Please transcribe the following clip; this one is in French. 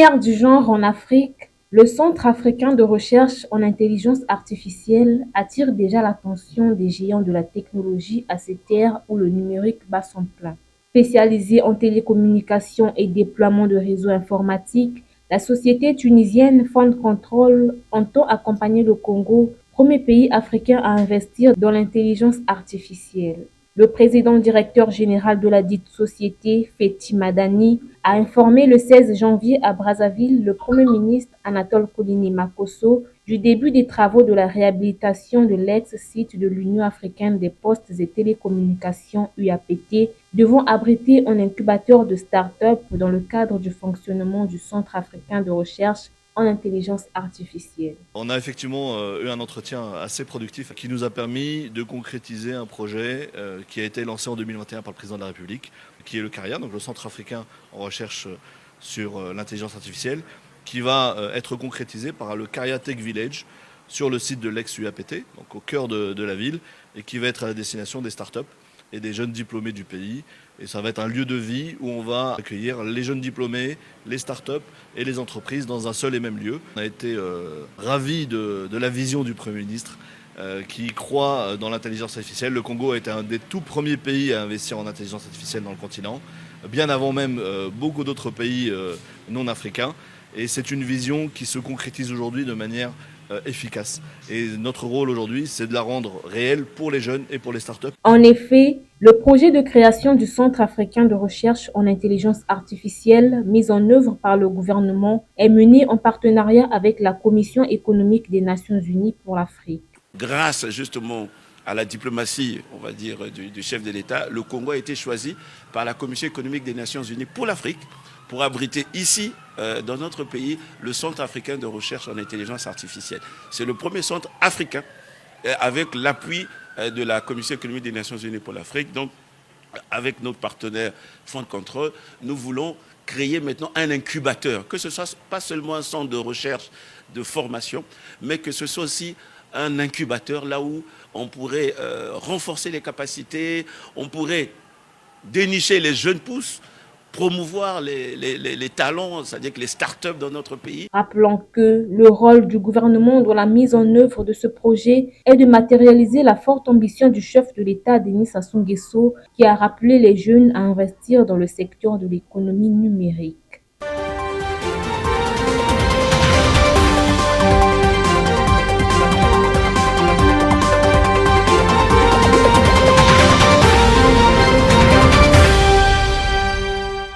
Pionnière du genre en Afrique, le Centre africain de recherche en intelligence artificielle attire déjà l'attention des géants de la technologie à ces terres où le numérique bat son plein. Spécialisée en télécommunications et déploiement de réseaux informatiques, la société tunisienne Fond Control entend accompagner le Congo, premier pays africain à investir dans l'intelligence artificielle. Le président directeur général de la dite société, Fethi Madani, a informé le 16 janvier à Brazzaville le Premier ministre Anatole Koulini Makosso du début des travaux de la réhabilitation de l'ex-site de l'Union africaine des postes et télécommunications UAPT, devant abriter un incubateur de start-up dans le cadre du fonctionnement du Centre africain de recherche en intelligence artificielle. On a effectivement eu un entretien assez productif qui nous a permis de concrétiser un projet qui a été lancé en 2021 par le président de la République, qui est le CARIA, donc le Centre africain en recherche sur l'intelligence artificielle, qui va être concrétisé par le CARIA Tech Village sur le site de l'ex-UAPT, donc au cœur de la ville, et qui va être à la destination des startups et des jeunes diplômés du pays. Et ça va être un lieu de vie où on va accueillir les jeunes diplômés, les startups et les entreprises dans un seul et même lieu. On a été ravis de la vision du Premier ministre qui croit dans l'intelligence artificielle. Le Congo a été un des tout premiers pays à investir en intelligence artificielle dans le continent, bien avant même beaucoup d'autres pays non africains. Et c'est une vision qui se concrétise aujourd'hui de manière efficace. Et notre rôle aujourd'hui, c'est de la rendre réelle pour les jeunes et pour les startups. En effet, le projet de création du Centre africain de recherche en intelligence artificielle mis en œuvre par le gouvernement est mené en partenariat avec la Commission économique des Nations unies pour l'Afrique. Grâce justement à la diplomatie, on va dire, du chef de l'État, le Congo a été choisi par la Commission économique des Nations unies pour l'Afrique pour abriter ici, dans notre pays, le Centre africain de recherche en intelligence artificielle. C'est le premier centre africain avec l'appui de la Commission économique des Nations unies pour l'Afrique. Donc, avec notre partenaire Fond Control, nous voulons créer maintenant un incubateur, que ce soit pas seulement un centre de recherche, de formation, mais que ce soit aussi un incubateur là où on pourrait renforcer les capacités, on pourrait dénicher les jeunes pousses, promouvoir les talents, c'est-à-dire que les start-up dans notre pays. Rappelons que le rôle du gouvernement dans la mise en œuvre de ce projet est de matérialiser la forte ambition du chef de l'État, Denis Sassou Nguesso, qui a rappelé les jeunes à investir dans le secteur de l'économie numérique.